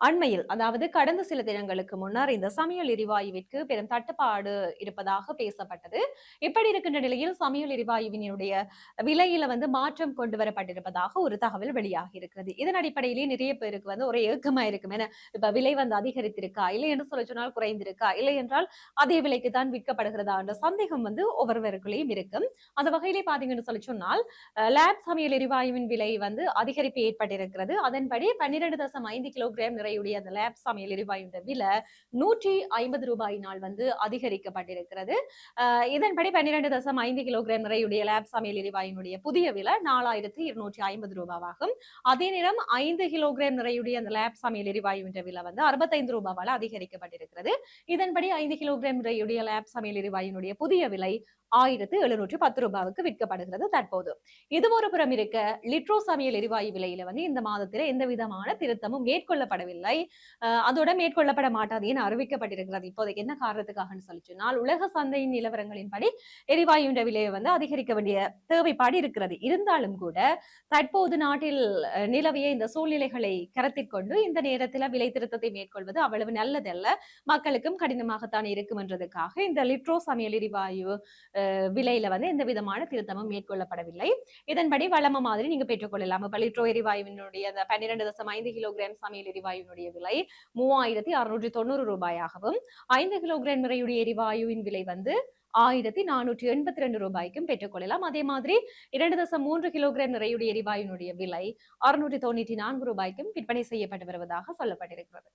அண்மையில் அதாவது கடந்த சில தினங்களுக்கு முன்னர் இந்த சமையல் எரிவாயுவிற்கு பெரும் தட்டுப்பாடு இருப்பதாக பேசப்பட்டது. இப்படி இருக்கின்ற நிலையில் சமையல் எரிவாயுவினுடைய விலையில மாற்றம் கொண்டு வரப்பட்டிருப்பதாக ஒரு தகவல் வெளியாகி இருக்கிறது. இதன் அடிப்படையிலேயே நிறைய பேருக்கு ஒரே ஏக்கமா இருக்கும். என இப்ப விலை அதிகரித்திருக்கா, இல்லை என்று சொல்ல சொன்னால் குறைந்திருக்கா, இல்லை என்றால் அதே விலைக்கு தான் விற்கப்படுகிறதா என்ற சந்தேகம் ஒவ்வொருவருக்குள்ளேயும் இருக்கும். அந்த வகையிலே பாத்தீங்கன்னு சொல்லி சொன்னால் லேப் சமையல் எரிவாயுவின் விலை அதிகரிப்பு ஏற்பட்டிருக்கிறது. அதன்படி 12.5 கிலோகிராம் நிறையுடைய அந்த லேப் சமையல் எரிவாயுடைய விலை ரூபாய் 150 அதிகரிக்கப்பட்டிருக்கிறது. இதன்படி 12.5 கிலோகிராம் நிறையுடைய லேப் சமையல் எரிவாயுடைய புதிய விலை 4250 ரூபாவாகும். அதே நேரம் 5 கிலோகிராம் நிறையுடைய அந்த லேப் சமையல் எரிவாயுடைய விலை 65 ரூபாவால் அதிகரிக்கப்பட்டிருக்கிறது. இதன்படி 5 கிலோகிராம் நிறையுடைய லேப் சமையல் எரிவாயுடைய புதிய விலை 1710 ரூபாவுக்கு விற்கப்படுகிறது தற்போது. இது ஒரு புறம் இருக்க லிட்ரோ சமையல் எரிவாயு விலையில இந்த மாதத்தில் எந்த விதமான திருத்தமும் மேற்கொள்ளப்படவில்லை. அதோட மேற்கொள்ளப்பட மாட்டாது என அறிவிக்கப்பட்டிருக்கிறது. இப்போதைக்கு என்ன காரணத்துக்காக சொல்லி சொன்னால் உலக சந்தையின் நிலவரங்களின்படி எரிவாயுவின் விலையை அதிகரிக்க வேண்டிய தேவைப்பாடு இருக்கிறது. இருந்தாலும் கூட தற்போது நாட்டில் நிலவிய இந்த சூழ்நிலைகளை கருத்தில் கொண்டு இந்த நேரத்தில் விலை திருத்தத்தை மேற்கொள்வது அவ்வளவு நல்லதல்ல, மக்களுக்கும் கடினமாகத்தான் இருக்கும் என்றதுக்காக இந்த லிட்ரோ சமையல் எரிவாயு விலையில எந்த விதமான திருத்தமும் மேற்கொள்ளப்படவில்லை. இதன்படி வளம மாதிரி நீங்க பெற்றுக்கொள்ளலாம். இப்ப லிட்ரோ எரிவாயுவினுடைய அந்த 12.5 கிலோகிராம் சமையல் எரிவாயுவினுடைய விலை 3690 ரூபாயாகவும் 5 கிலோகிராம் நிறையுடைய எரிவாயுவின் விலை 1482 ரூபாய்க்கும் பெற்றுக்கொள்ளலாம். அதே மாதிரி 2.3 கிலோகிராம் நிறையுடைய எரிவாயுனுடைய விலை 694 ரூபாய்க்கும் விற்பனை செய்யப்பட்டு வருவதாக சொல்லப்பட்டிருக்கிறது.